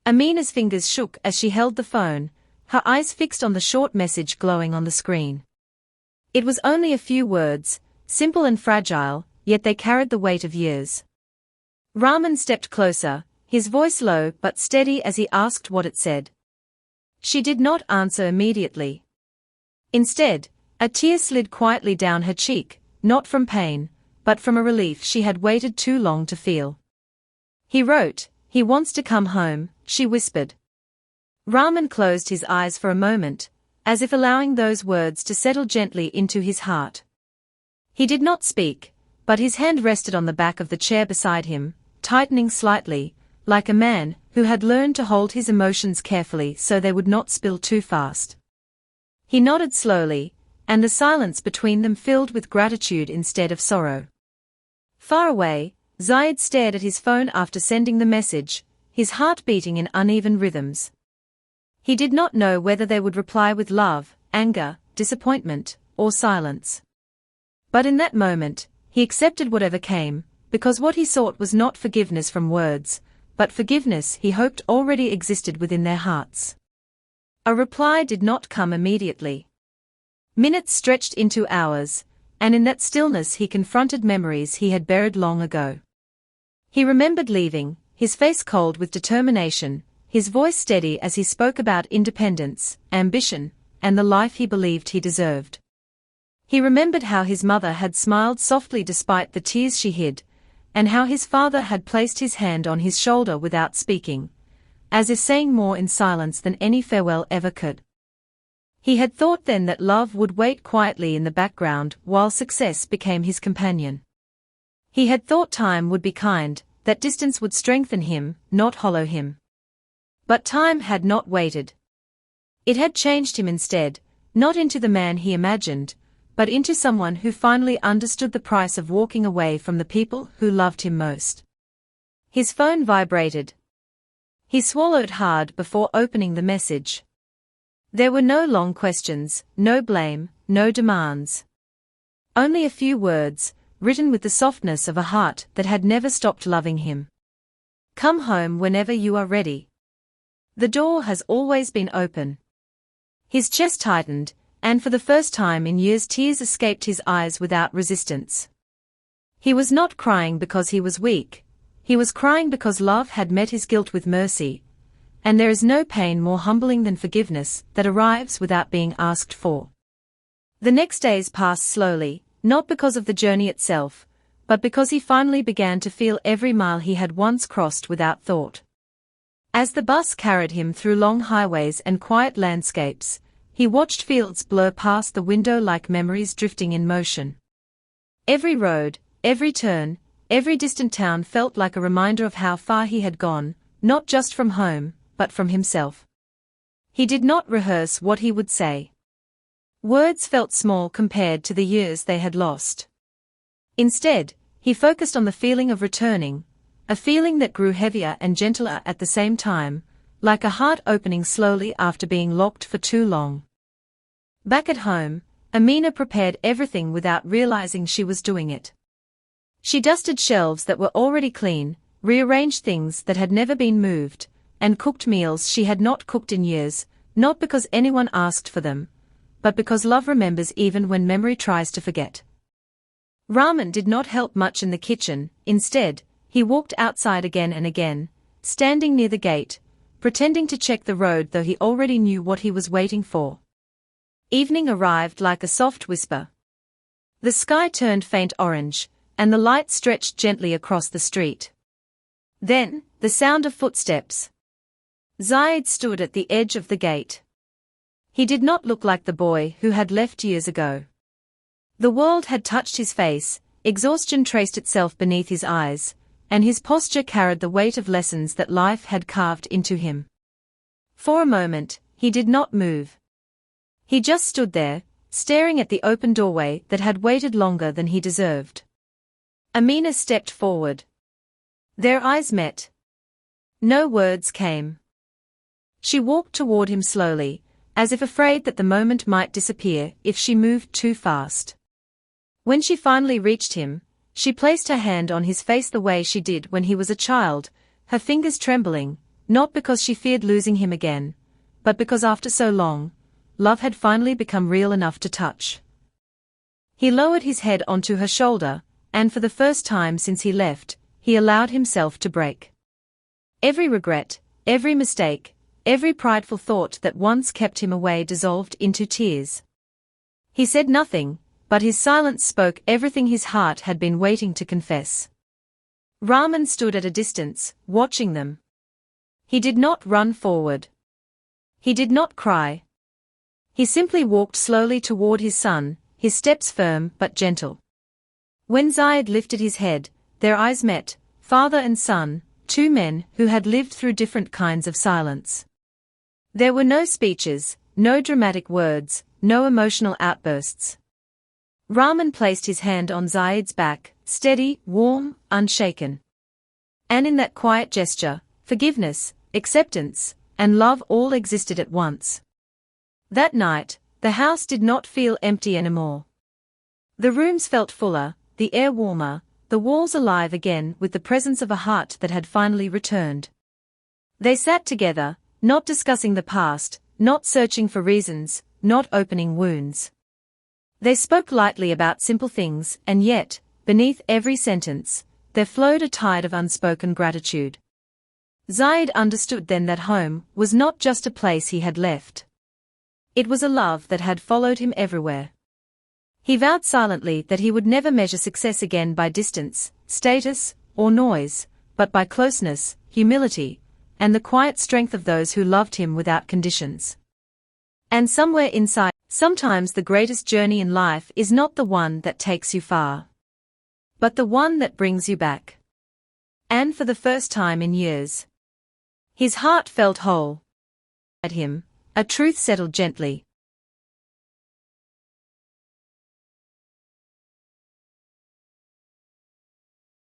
Amina's fingers shook as she held the phone, her eyes fixed on the short message glowing on the screen. It was only a few words, simple and fragile, yet they carried the weight of years. Rahman stepped closer, his voice low but steady as he asked what it said. She did not answer immediately. Instead, a tear slid quietly down her cheek, not from pain, but from a relief she had waited too long to feel. He wrote, "He wants to come home," she whispered. Rahman closed his eyes for a moment, as if allowing those words to settle gently into his heart. He did not speak, but his hand rested on the back of the chair beside him, tightening slightly, like a man who had learned to hold his emotions carefully so they would not spill too fast. He nodded slowly, and the silence between them filled with gratitude instead of sorrow. Far away, Zayed stared at his phone after sending the message, his heart beating in uneven rhythms. He did not know whether they would reply with love, anger, disappointment, or silence. But in that moment, he accepted whatever came, because what he sought was not forgiveness from words, but forgiveness he hoped already existed within their hearts. A reply did not come immediately. Minutes stretched into hours, and in that stillness he confronted memories he had buried long ago. He remembered leaving, his face cold with determination, his voice steady as he spoke about independence, ambition, and the life he believed he deserved. He remembered how his mother had smiled softly despite the tears she hid, and how his father had placed his hand on his shoulder without speaking, as if saying more in silence than any farewell ever could. He had thought then that love would wait quietly in the background while success became his companion. He had thought time would be kind, that distance would strengthen him, not hollow him. But time had not waited. It had changed him instead, not into the man he imagined, but into someone who finally understood the price of walking away from the people who loved him most. His phone vibrated. He swallowed hard before opening the message. There were no long questions, no blame, no demands. Only a few words, written with the softness of a heart that had never stopped loving him. "Come home whenever you are ready. The door has always been open." His chest tightened, and for the first time in years tears escaped his eyes without resistance. He was not crying because he was weak, he was crying because love had met his guilt with mercy, and there is no pain more humbling than forgiveness that arrives without being asked for. The next days passed slowly, not because of the journey itself, but because he finally began to feel every mile he had once crossed without thought. As the bus carried him through long highways and quiet landscapes, he watched fields blur past the window like memories drifting in motion. Every road, every turn, every distant town felt like a reminder of how far he had gone, not just from home, but from himself. He did not rehearse what he would say. Words felt small compared to the years they had lost. Instead, he focused on the feeling of returning, a feeling that grew heavier and gentler at the same time, like a heart opening slowly after being locked for too long. Back at home, Amina prepared everything without realizing she was doing it. She dusted shelves that were already clean, rearranged things that had never been moved, and cooked meals she had not cooked in years, not because anyone asked for them, but because love remembers even when memory tries to forget. Rahman did not help much in the kitchen. Instead, he walked outside again and again, standing near the gate, pretending to check the road though he already knew what he was waiting for. Evening arrived like a soft whisper. The sky turned faint orange, and the light stretched gently across the street. Then, the sound of footsteps. Zayed stood at the edge of the gate. He did not look like the boy who had left years ago. The world had touched his face, exhaustion traced itself beneath his eyes, and his posture carried the weight of lessons that life had carved into him. For a moment, he did not move. He just stood there, staring at the open doorway that had waited longer than he deserved. Amina stepped forward. Their eyes met. No words came. She walked toward him slowly, as if afraid that the moment might disappear if she moved too fast. When she finally reached him, she placed her hand on his face the way she did when he was a child, her fingers trembling, not because she feared losing him again, but because after so long, love had finally become real enough to touch. He lowered his head onto her shoulder, and for the first time since he left, he allowed himself to break. Every regret, every mistake, every prideful thought that once kept him away dissolved into tears. He said nothing, but his silence spoke everything his heart had been waiting to confess. Rahman stood at a distance, watching them. He did not run forward. He did not cry. He simply walked slowly toward his son, his steps firm but gentle. When Zayed lifted his head, their eyes met, father and son, two men who had lived through different kinds of silence. There were no speeches, no dramatic words, no emotional outbursts. Rahman placed his hand on Zayed's back, steady, warm, unshaken. And in that quiet gesture, forgiveness, acceptance, and love all existed at once. That night, the house did not feel empty anymore. The rooms felt fuller, the air warmer, the walls alive again with the presence of a heart that had finally returned. They sat together, not discussing the past, not searching for reasons, not opening wounds. They spoke lightly about simple things, and yet, beneath every sentence, there flowed a tide of unspoken gratitude. Zayed understood then that home was not just a place he had left. It was a love that had followed him everywhere. He vowed silently that he would never measure success again by distance, status, or noise, but by closeness, humility, and the quiet strength of those who loved him without conditions. And somewhere inside, sometimes the greatest journey in life is not the one that takes you far, but the one that brings you back. And for the first time in years, his heart felt whole. At him, a truth settled gently.